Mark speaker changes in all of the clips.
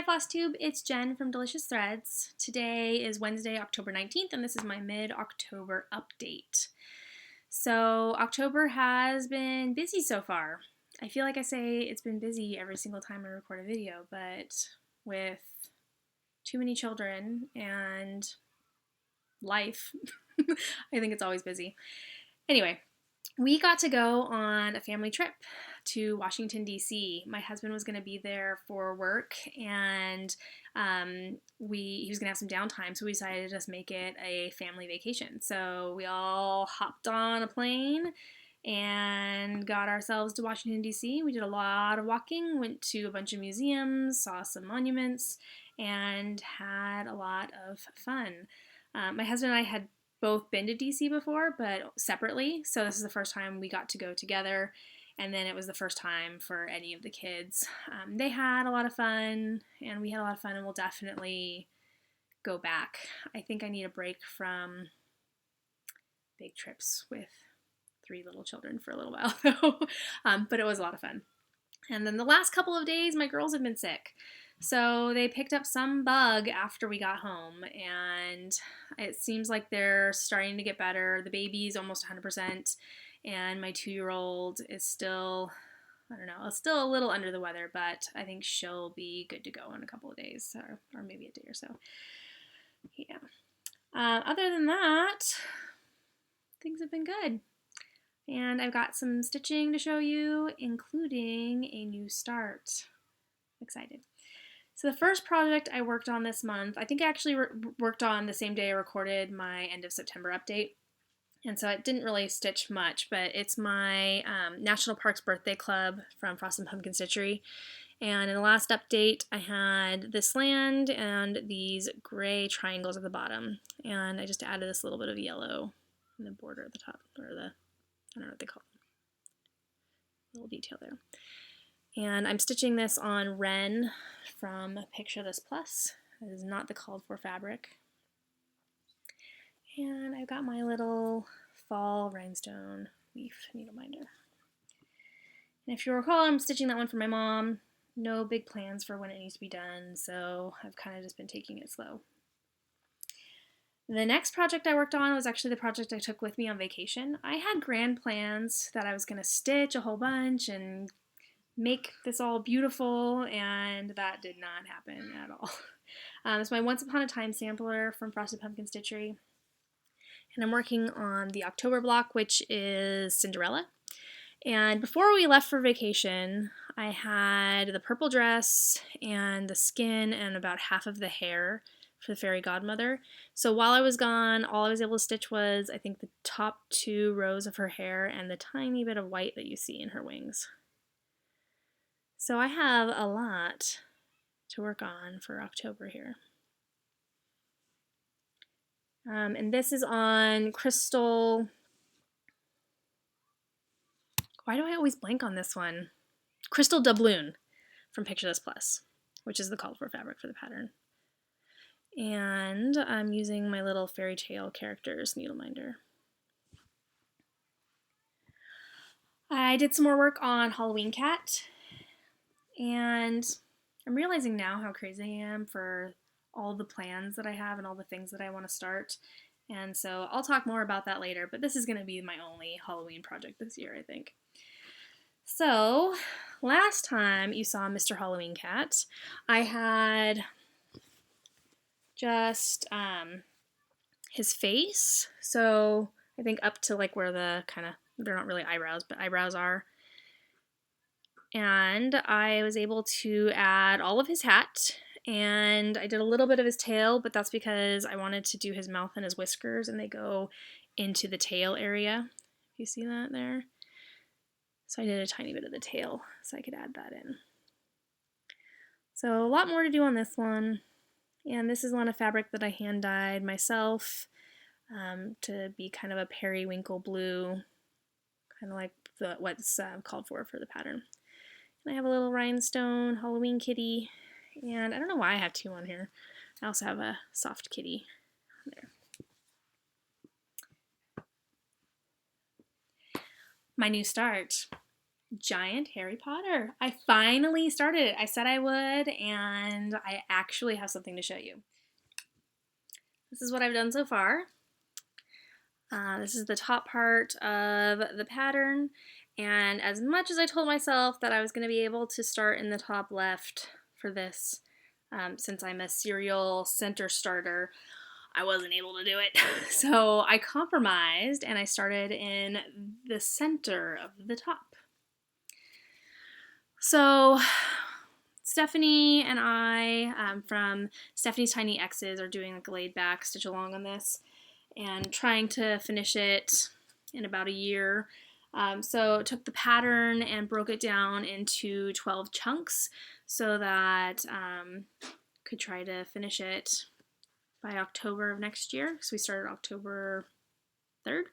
Speaker 1: Hi FlossTube, it's Jen from Delicious Threads. Today is Wednesday, October 19th, and this is my mid-October update. So October has been busy so far. I feel like I say it's been busy every single time I record a video, but with too many children and life, I think it's always busy. Anyway, we got to go on a family trip to Washington, D.C. My husband was going to be there for work, and he was going to have some downtime, so we decided to just make it a family vacation. So we all hopped on a plane and got ourselves to Washington, D.C. We did a lot of walking, went to a bunch of museums, saw some monuments, and had a lot of fun. My husband and I had both been to DC before, but separately. So this is the first time we got to go together. And then it was the first time for any of the kids. They had a lot of fun, and we had a lot of fun, and we'll definitely go back. I think I need a break from big trips with 3 little children for a little while, though. But it was a lot of fun. And then the last couple of days, my girls have been sick. So they picked up some bug after we got home, and it seems like they're starting to get better. The baby's almost 100%, and my 2-year-old is still, I don't know, still a little under the weather, but I think she'll be good to go in a couple of days, or maybe a day or so. Yeah. Other than that, things have been good. And I've got some stitching to show you, including a new start. Excited. So the first project I worked on this month, I think I actually worked on the same day I recorded my end of September update. And so it didn't really stitch much, but it's my National Parks Birthday Club from Frosted Pumpkin Stitchery. And in the last update, I had this land and these gray triangles at the bottom. And I just added this little bit of yellow in the border at the top, or I don't know what they call them. Little detail there. And I'm stitching this on Ren from Picture This Plus. It is not the called for fabric. And I've got my little fall rhinestone leaf needle minder. And if you recall, I'm stitching that one for my mom. No big plans for when it needs to be done, so I've kind of just been taking it slow. The next project I worked on was actually the project I took with me on vacation. I had grand plans that I was going to stitch a whole bunch and make this all beautiful, and that did not happen at all. It's my Once Upon a Time sampler from Frosted Pumpkin Stitchery, and I'm working on the October block, which is Cinderella. And before we left for vacation, I had the purple dress and the skin and about half of the hair for the fairy godmother. So while I was gone, all I was able to stitch was, I think, the top 2 rows of her hair and the tiny bit of white that you see in her wings. So I have a lot to work on for October here. And this is on Crystal. Why do I always blank on this one? Crystal Doubloon from Picture This Plus, which is the called for fabric for the pattern. And I'm using my little fairy tale characters needle minder. I did some more work on Halloween Cat. And I'm realizing now how crazy I am for all the plans that I have and all the things that I want to start. And so I'll talk more about that later, but this is going to be my only Halloween project this year, I think. So last time you saw Mr. Halloween Cat, I had just his face. So I think up to like where the they're not really eyebrows, but eyebrows are. And I was able to add all of his hat, and I did a little bit of his tail, but that's because I wanted to do his mouth and his whiskers, and they go into the tail area. You see that there? So I did a tiny bit of the tail so I could add that in. So a lot more to do on this one, and this is one of fabric that I hand dyed myself to be kind of a periwinkle blue, kind of like what's called for the pattern. And I have a little rhinestone Halloween kitty, and I don't know why I have 2 on here. I also have a soft kitty there. My new start. giant Harry Potter. I finally started it. I said I would, and I actually have something to show you. This is what I've done so far. This is the top part of the pattern, and as much as I told myself that I was going to be able to start in the top left for this, since I'm a serial center starter, I wasn't able to do it. So I compromised and I started in the center of the top. So Stephanie and I, from Stephanie's Tiny X's, are doing like a laid back stitch along on this and trying to finish it in about a year. So took the pattern and broke it down into 12 chunks so that could try to finish it by October of next year. So we started October 3rd.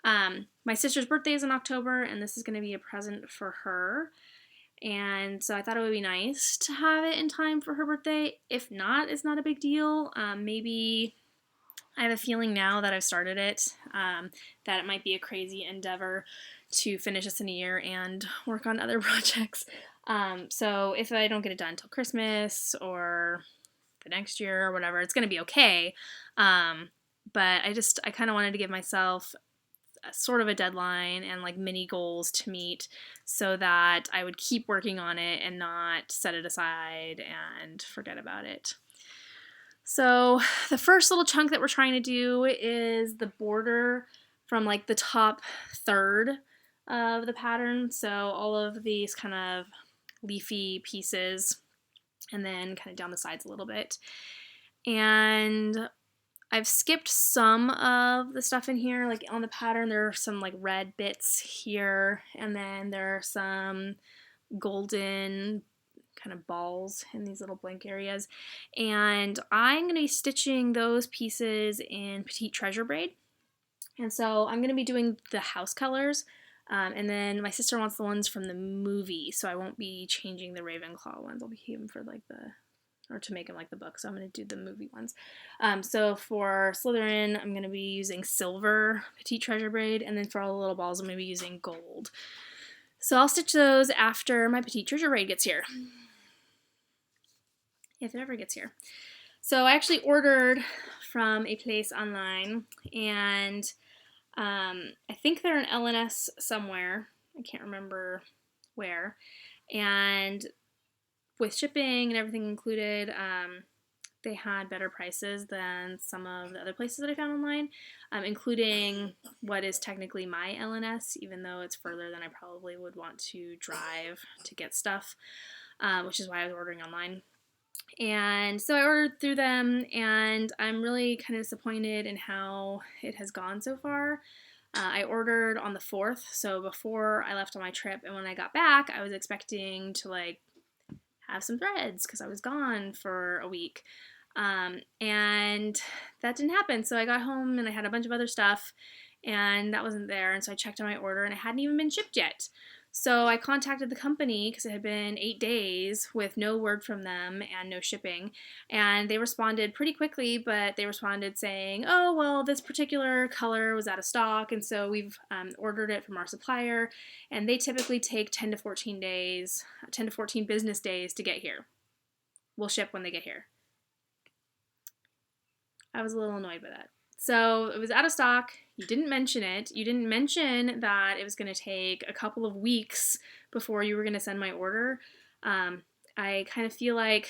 Speaker 1: My sister's birthday is in October, and this is going to be a present for her. And so I thought it would be nice to have it in time for her birthday. If not, it's not a big deal. Maybe I have a feeling now that I've started it that it might be a crazy endeavor to finish this in a year and work on other projects. So if I don't get it done until Christmas or the next year or whatever, it's going to be okay. But I kind of wanted to give myself sort of a deadline and like mini goals to meet so that I would keep working on it and not set it aside and forget about it. So the first little chunk that we're trying to do is the border from like the top third of the pattern. So all of these kind of leafy pieces and then kind of down the sides a little bit. And I've skipped some of the stuff in here. Like on the pattern, there are some like red bits here, and then there are some golden kind of balls in these little blank areas. And I'm going to be stitching those pieces in Petite Treasure braid. And so I'm going to be doing the house colors. And then my sister wants the ones from the movie, so I won't be changing the Ravenclaw ones. I'll be keeping for like or to make them like the book, so I'm going to do the movie ones. So for Slytherin, I'm going to be using silver Petite Treasure braid, and then for all the little balls, I'm going to be using gold. So I'll stitch those after my Petite Treasure braid gets here. If it ever gets here. So I actually ordered from a place online, and I think they're in LNS somewhere. I can't remember where. And with shipping and everything included, they had better prices than some of the other places that I found online, including what is technically my LNS, even though it's further than I probably would want to drive to get stuff, which is why I was ordering online. And so I ordered through them, and I'm really kind of disappointed in how it has gone so far. I ordered on the 4th, so before I left on my trip, and when I got back, I was expecting to like have some threads because I was gone for a week. And that didn't happen. So I got home and I had a bunch of other stuff, and that wasn't there. And so I checked on my order, and it hadn't even been shipped yet. So I contacted the company because it had been 8 days with no word from them and no shipping. And they responded pretty quickly, but they responded saying, oh, well, this particular color was out of stock, and so we've ordered it from our supplier, and they typically take 10 to 14 days, 10 to 14 business days to get here. We'll ship when they get here. I was a little annoyed by that. So it was out of stock. You didn't mention it. You didn't mention that it was going to take a couple of weeks before you were going to send my order. I kind of feel like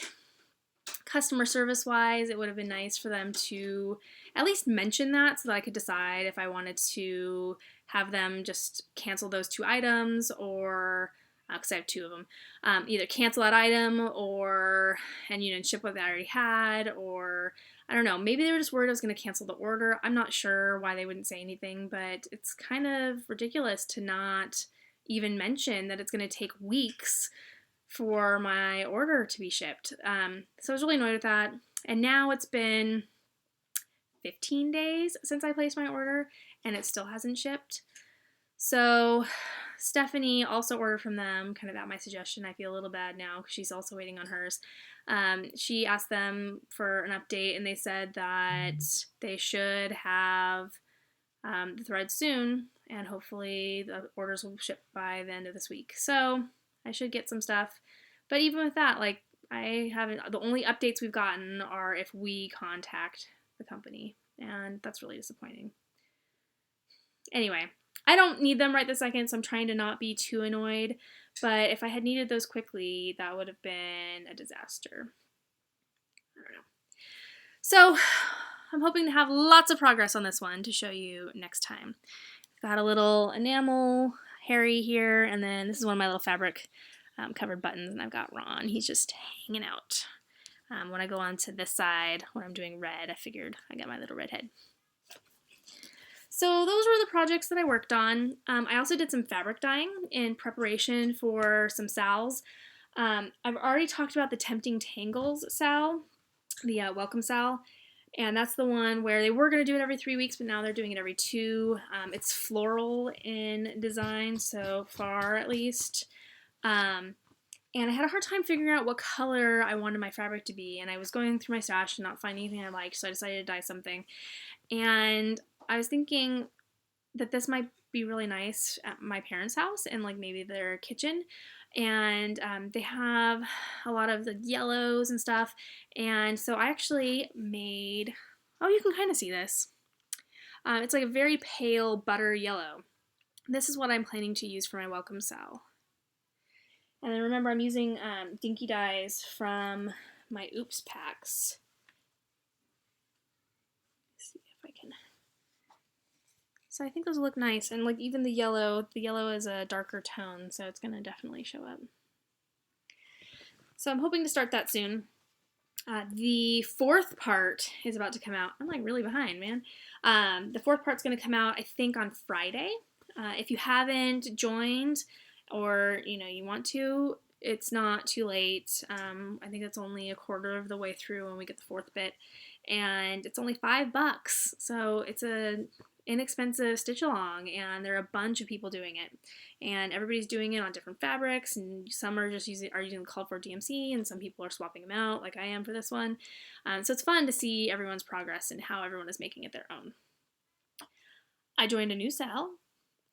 Speaker 1: customer service wise, it would have been nice for them to at least mention that so that I could decide if I wanted to have them just cancel those 2 items, or because I have 2 of them, either cancel that item and ship what they already had, or I don't know, maybe they were just worried I was going to cancel the order. I'm not sure why they wouldn't say anything, but it's kind of ridiculous to not even mention that it's going to take weeks for my order to be shipped. So I was really annoyed with that. And now it's been 15 days since I placed my order, and it still hasn't shipped. So Stephanie also ordered from them, kind of at my suggestion. I feel a little bad now because she's also waiting on hers. She asked them for an update, and they said that they should have the thread soon, and hopefully the orders will ship by the end of this week. So I should get some stuff. But even with that, like, I haven't, the only updates we've gotten are if we contact the company, and that's really disappointing. Anyway, I don't need them right this second, so I'm trying to not be too annoyed, but if I had needed those quickly, that would have been a disaster. I don't know. So I'm hoping to have lots of progress on this one to show you next time. I've got a little enamel Harry here, and then this is one of my little fabric covered buttons, and I've got Ron. He's just hanging out. When I go on to this side, when I'm doing red, I figured I got my little red head. So those were the projects that I worked on. I also did some fabric dyeing in preparation for some sals. I've already talked about the Tempting Tangles sal, the welcome sal, and that's the one where they were going to do it every 3 weeks, but now they're doing it every 2. It's floral in design, so far at least. And I had a hard time figuring out what color I wanted my fabric to be, and I was going through my stash and not finding anything I liked, so I decided to dye something. And I was thinking that this might be really nice at my parents' house and like maybe their kitchen. And they have a lot of the yellows and stuff. And so I actually made, oh, you can kind of see this. It's like a very pale butter yellow. This is what I'm planning to use for my welcome sal. And then remember, I'm using Dinky dyes from my Oops packs. Let's see if I can. So I think those look nice, and like even the yellow is a darker tone, so it's going to definitely show up. So I'm hoping to start that soon. The 4th part is about to come out. I'm like really behind, man. The 4th part's going to come out, I think, on Friday. If you haven't joined, or you want to, it's not too late. I think it's only a quarter of the way through when we get the 4th bit, and it's only $5, so it's a inexpensive stitch along, and there are a bunch of people doing it, and everybody's doing it on different fabrics, and some are just using the called for DMC, and some people are swapping them out like I am for this one. So it's fun to see everyone's progress and how everyone is making it their own. I joined a new sal.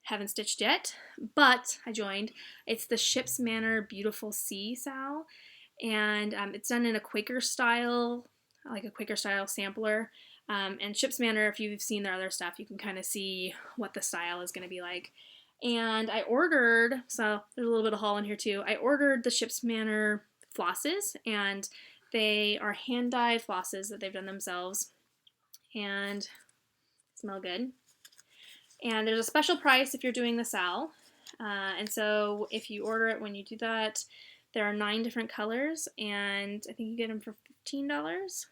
Speaker 1: Haven't stitched yet, but I joined. It's the Ship's Manor Beautiful Sea sal, and it's done in a Quaker style, like a Quaker style sampler. And Ship's Manor, if you've seen their other stuff, you can kind of see what the style is going to be like. And I ordered, so there's a little bit of haul in here too, I ordered the Ship's Manor flosses, and they are hand-dyed flosses that they've done themselves, and smell good. And there's a special price if you're doing the sal, and so if you order it when you do that, there are 9 different colors, and I think you get them for $15.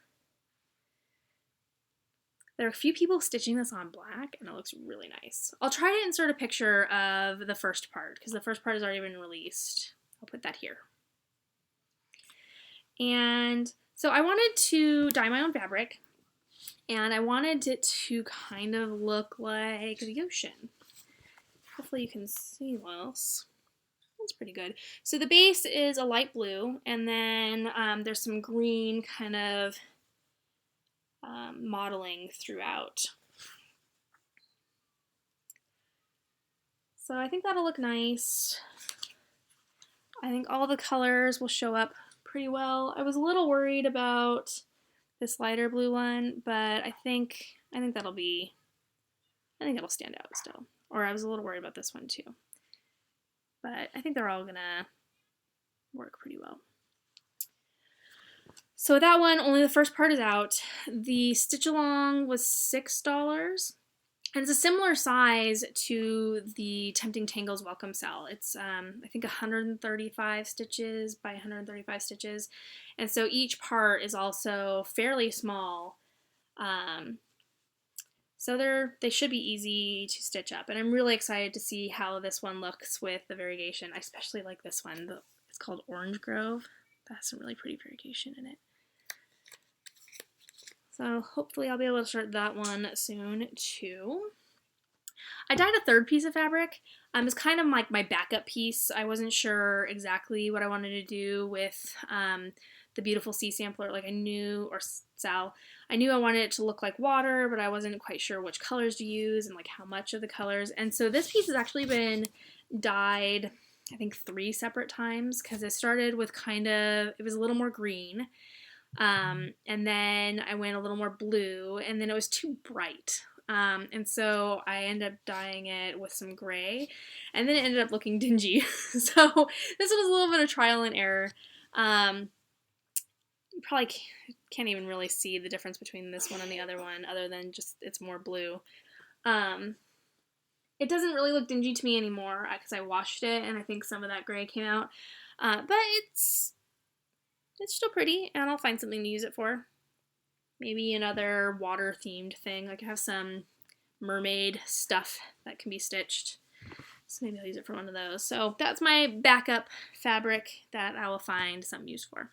Speaker 1: There are a few people stitching this on black, and it looks really nice. I'll try to insert a picture of the first part, because the first part has already been released. I'll put that here. And so I wanted to dye my own fabric, and I wanted it to kind of look like the ocean. Hopefully you can see this. That's pretty good. So the base is a light blue, and then there's some green kind of modeling throughout. So I think that'll look nice. I think all the colors will show up pretty well. I was a little worried about this lighter blue one, but I think that'll stand out still. Or I was a little worried about this one too. But I think they're all gonna work pretty well. So that one, only the first part is out. The stitch along was $6, and it's a similar size to the Tempting Tangles Welcome Sal. It's I think 135 stitches by 135 stitches, and so each part is also fairly small. So they should be easy to stitch up, and I'm really excited to see how this one looks with the variegation. I especially like this one. It's called Orange Grove. That has some really pretty variegation in it. So hopefully I'll be able to start that one soon too. I dyed a 3rd piece of fabric. It's kind of like my backup piece. I wasn't sure exactly what I wanted to do with the beautiful sea sampler, like I knew I wanted it to look like water, but I wasn't quite sure which colors to use and like how much of the colors. And so this piece has actually been dyed, I think 3 separate times, because it started with it was a little more green. And then I went a little more blue, and then it was too bright. And so I ended up dyeing it with some gray, and then it ended up looking dingy. So this was a little bit of trial and error. You probably can't even really see the difference between this one and the other one, other than just it's more blue. It doesn't really look dingy to me anymore because I washed it, and I think some of that gray came out. But it's still pretty, and I'll find something to use it for. Maybe another water-themed thing. Like I have some mermaid stuff that can be stitched. So maybe I'll use it for one of those. So that's my backup fabric that I will find some use for.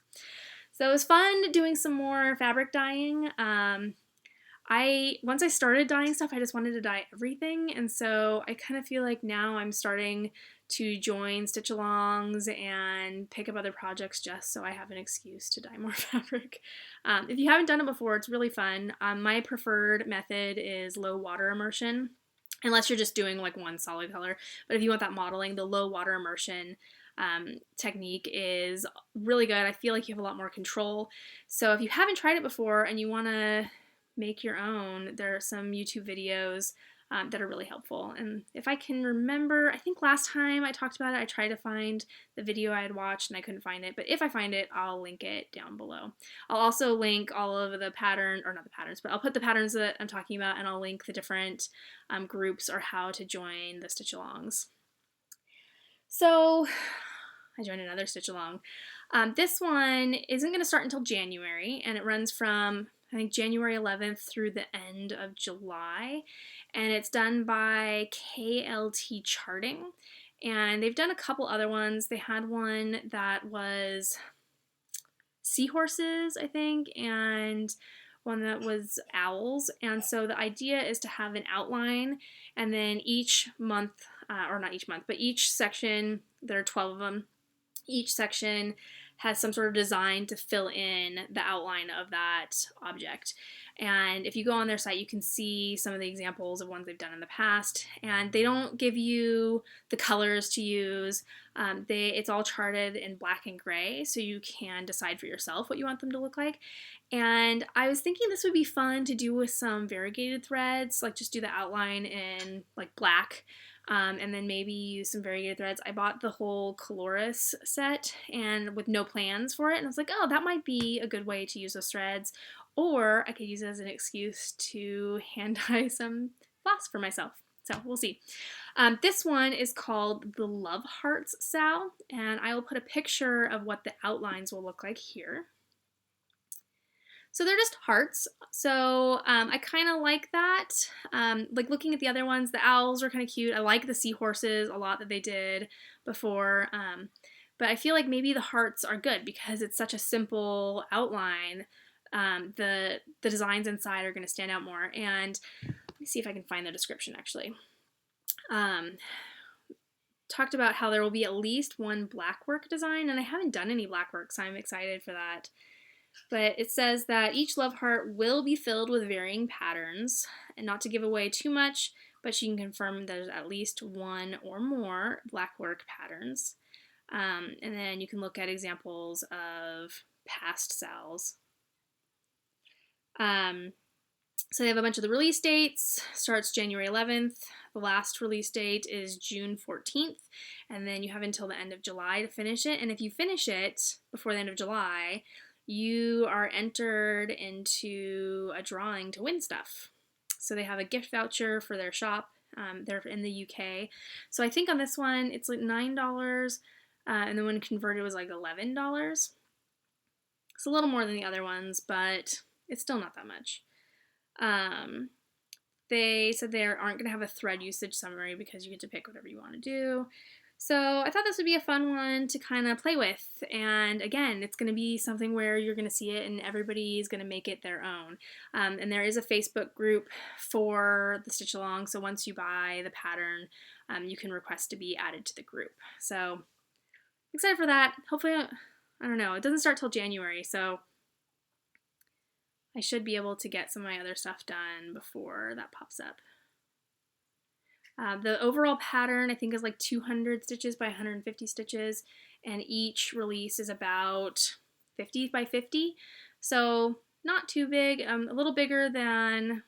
Speaker 1: So it was fun doing some more fabric dyeing. Once I started dyeing stuff, I just wanted to dye everything, and so I kind of feel like now I'm starting to join stitch-alongs and pick up other projects just so I have an excuse to dye more fabric. If you haven't done it before, it's really fun. My preferred method is low water immersion, unless you're just doing like one solid color. But if you want that modeling, the low water immersion technique is really good. I feel like you have a lot more control. So if you haven't tried it before and you want to make your own, there are some YouTube videos that are really helpful. And if I can remember, I think last time I talked about it, I tried to find the video I had watched and I couldn't find it. But if I find it, I'll link it down below. I'll also link all of the but I'll put the patterns that I'm talking about, and I'll link the different groups or how to join the stitch-alongs. So I joined another stitch-along. This one isn't going to start until January, and it runs from I think January 11th through the end of July, and it's done by KLT Charting, and they've done a couple other ones. They had one that was seahorses, I think, and one that was owls, and so the idea is to have an outline, and then each month, or not each month, but each section, there are 12 of them, each section has some sort of design to fill in the outline of that object. And if you go on their site, you can see some of the examples of ones they've done in the past. And they don't give you the colors to use. It's all charted in black and gray, so you can decide for yourself what you want them to look like. And I was thinking this would be fun to do with some variegated threads, like just do the outline in like black. And then maybe use some variegated threads. I bought the whole Coloris set and with no plans for it, and I was like, oh, that might be a good way to use those threads, or I could use it as an excuse to hand dye some floss for myself. So we'll see. This one is called the Love Hearts Sal, and I will put a picture of what the outlines will look like here. So they're just hearts, so I kind of like that. Like looking at the other ones, the owls are kind of cute. I like the seahorses a lot that they did before, but I feel like maybe the hearts are good because it's such a simple outline. The designs inside are going to stand out more, and let me see if I can find the description actually. Talked about how there will be at least one blackwork design, and I haven't done any blackwork, so I'm excited for that. But it says that each love heart will be filled with varying patterns, and not to give away too much, but she can confirm there's at least one or more blackwork patterns. And then you can look at examples of past sals. So they have a bunch of the release dates. Starts January 11th. The last release date is June 14th. And then you have until the end of July to finish it. And if you finish it before the end of July, you are entered into a drawing to win stuff. So they have a gift voucher for their shop. They're in the UK. So I think on this one, it's like $9, and then when converted, it was like $11. It's a little more than the other ones, but it's still not that much. They said they aren't going to have a thread usage summary because you get to pick whatever you want to do. So I thought this would be a fun one to kind of play with, and again, it's going to be something where you're going to see it and everybody's going to make it their own. And there is a Facebook group for the stitch along, so once you buy the pattern, you can request to be added to the group. So excited for that. Hopefully I don't know. It doesn't start till January, so I should be able to get some of my other stuff done before that pops up. The overall pattern I think is like 200 stitches by 150 stitches, and each release is about 50 by 50, so not too big, a little bigger than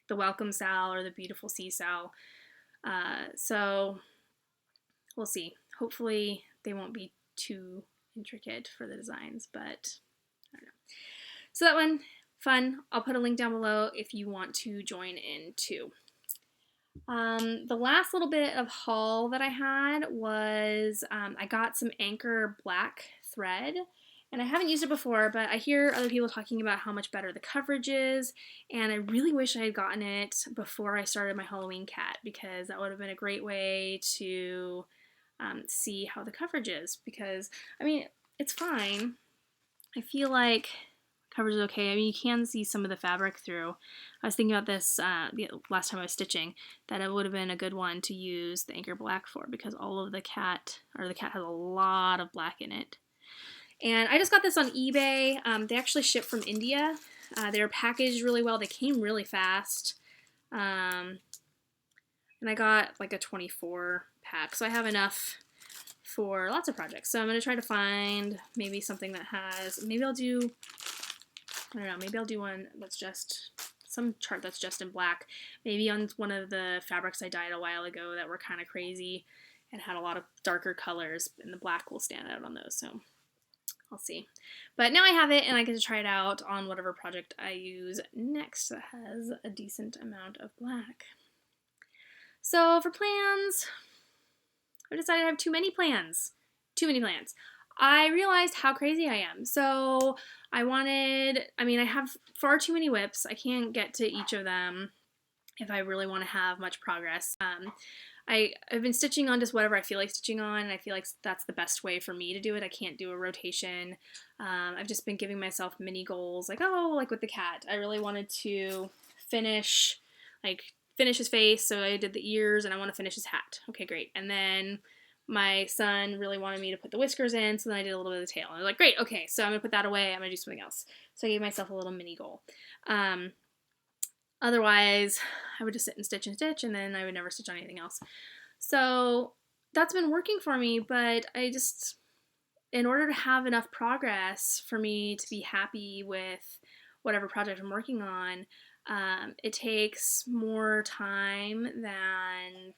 Speaker 1: the Welcome Sal or the Beautiful Sea Sal. So we'll see. Hopefully they won't be too intricate for the designs, but I don't know. So that one, fun. I'll put a link down below if you want to join in too. The last little bit of haul that I had was I got some Anchor black thread, and I haven't used it before, but I hear other people talking about how much better the coverage is, and I really wish I had gotten it before I started my Halloween cat, because that would have been a great way to see how the coverage is, because, I mean, it's fine. I feel like coverage is okay. I mean, you can see some of the fabric through. I was thinking about this the last time I was stitching, that it would have been a good one to use the Anchor black for, because all of the cat has a lot of black in it. And I just got this on eBay. They actually ship from India. They're packaged really well. They came really fast. And I got like a 24 pack, so I have enough for lots of projects. So I'm going to try to find maybe something that has, maybe I'll do one that's just, some chart that's just in black. Maybe on one of the fabrics I dyed a while ago that were kind of crazy and had a lot of darker colors, and the black will stand out on those, so I'll see. But now I have it, and I get to try it out on whatever project I use next that has a decent amount of black. So for plans, I decided I have too many plans. I realized how crazy I am. So I have far too many whips. I can't get to each of them if I really want to have much progress. I've been stitching on just whatever I feel like stitching on, and I feel like that's the best way for me to do it. I can't do a rotation. I've just been giving myself mini goals, like with the cat. I really wanted to finish his face, so I did the ears, and I want to finish his hat. Okay, great. And then my son really wanted me to put the whiskers in, so then I did a little bit of the tail. And I was like, great, okay, so I'm going to put that away. I'm going to do something else. So I gave myself a little mini goal. Otherwise, I would just sit and stitch, and then I would never stitch on anything else. So that's been working for me, but in order to have enough progress for me to be happy with whatever project I'm working on, it takes more time than...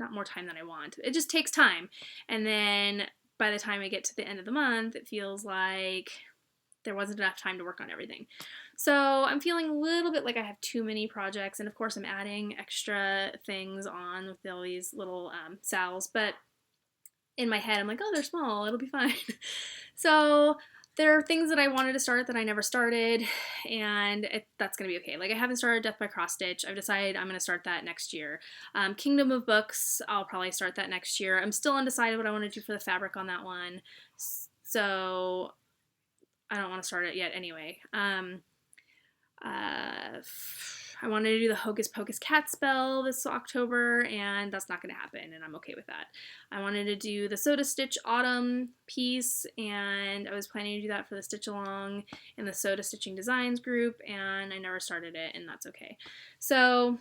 Speaker 1: not more time than I want. It just takes time. And then by the time I get to the end of the month, it feels like there wasn't enough time to work on everything. So I'm feeling a little bit like I have too many projects, and of course I'm adding extra things on with all these little sals, but in my head I'm like, oh, they're small, it'll be fine. So there are things that I wanted to start that I never started, and that's going to be okay. Like, I haven't started Death by Cross Stitch. I've decided I'm going to start that next year. Kingdom of Books, I'll probably start that next year. I'm still undecided what I want to do for the fabric on that one, so I don't want to start it yet anyway. I wanted to do the Hocus Pocus cat spell this October, and that's not going to happen, and I'm okay with that. I wanted to do the Soda Stitch Autumn piece, and I was planning to do that for the Stitch Along in the Soda Stitching Designs group, and I never started it, and that's okay. So,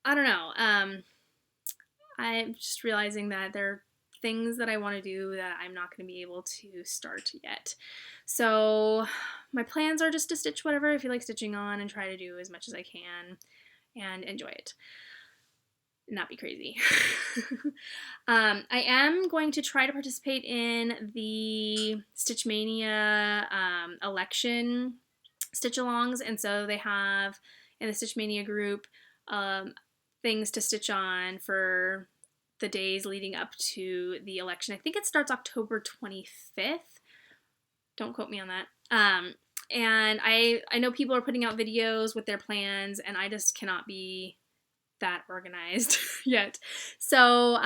Speaker 1: I don't know. I'm just realizing that there are things that I want to do that I'm not going to be able to start yet. So my plans are just to stitch whatever I feel like stitching on and try to do as much as I can and enjoy it. Not be crazy. I am going to try to participate in the Stitch Mania election stitch-alongs, and so they have in the Stitch Mania group things to stitch on for the days leading up to the election. I think it starts October 25th. Don't quote me on that. And I know people are putting out videos with their plans, and I just cannot be that organized yet. So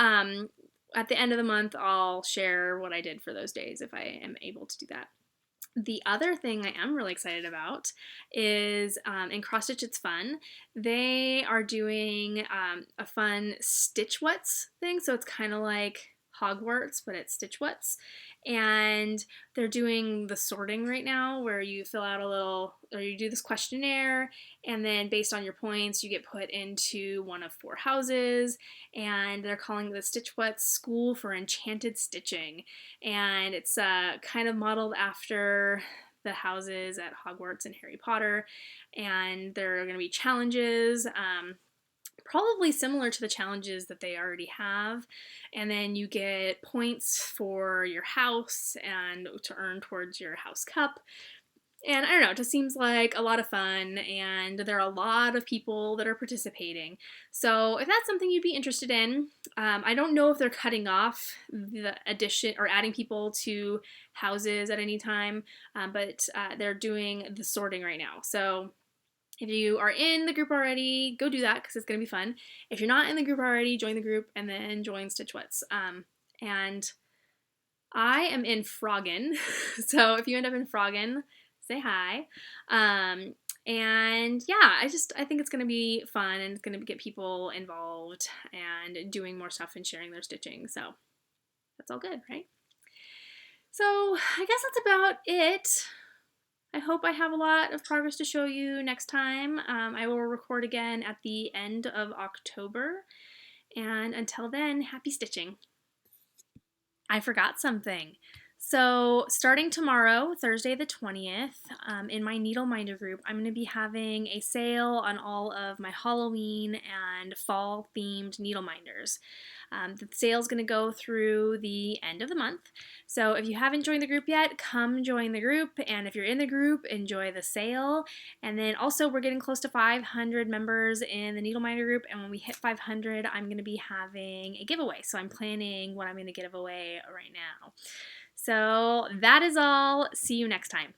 Speaker 1: at the end of the month, I'll share what I did for those days if I am able to do that. The other thing I am really excited about is in Cross Stitch It's Fun, they are doing a fun Stitch What's thing. So it's kind of like Hogwarts, but it's Stitchwhat's. And they're doing the sorting right now where you fill out you do this questionnaire, and then based on your points, you get put into one of 4 houses, and they're calling the Stitchwhat's School for Enchanted Stitching. And it's kind of modeled after the houses at Hogwarts and Harry Potter, and there are going to be challenges, probably similar to the challenges that they already have, and then you get points for your house and to earn towards your house cup. And I don't know, it just seems like a lot of fun, and there are a lot of people that are participating. So if that's something you'd be interested in, I don't know if they're cutting off the addition or adding people to houses at any time, but they're doing the sorting right now. So if you are in the group already, go do that because it's going to be fun. If you're not in the group already, join the group and then join Stitchwhat's. And I am in Froggen, so if you end up in Froggen, say hi. And yeah, I think it's going to be fun, and it's going to get people involved and doing more stuff and sharing their stitching. So that's all good, right? So I guess that's about it. I hope I have a lot of progress to show you next time. I will record again at the end of October. And until then, happy stitching. I forgot something. So starting tomorrow, Thursday the 20th, in my Needle Minder group, I'm going to be having a sale on all of my Halloween and fall themed needle minders. The sale is going to go through the end of the month. So if you haven't joined the group yet, come join the group. And if you're in the group, enjoy the sale. And then also we're getting close to 500 members in the Needle Minder group. And when we hit 500, I'm going to be having a giveaway. So I'm planning what I'm going to give away right now. So that is all. See you next time.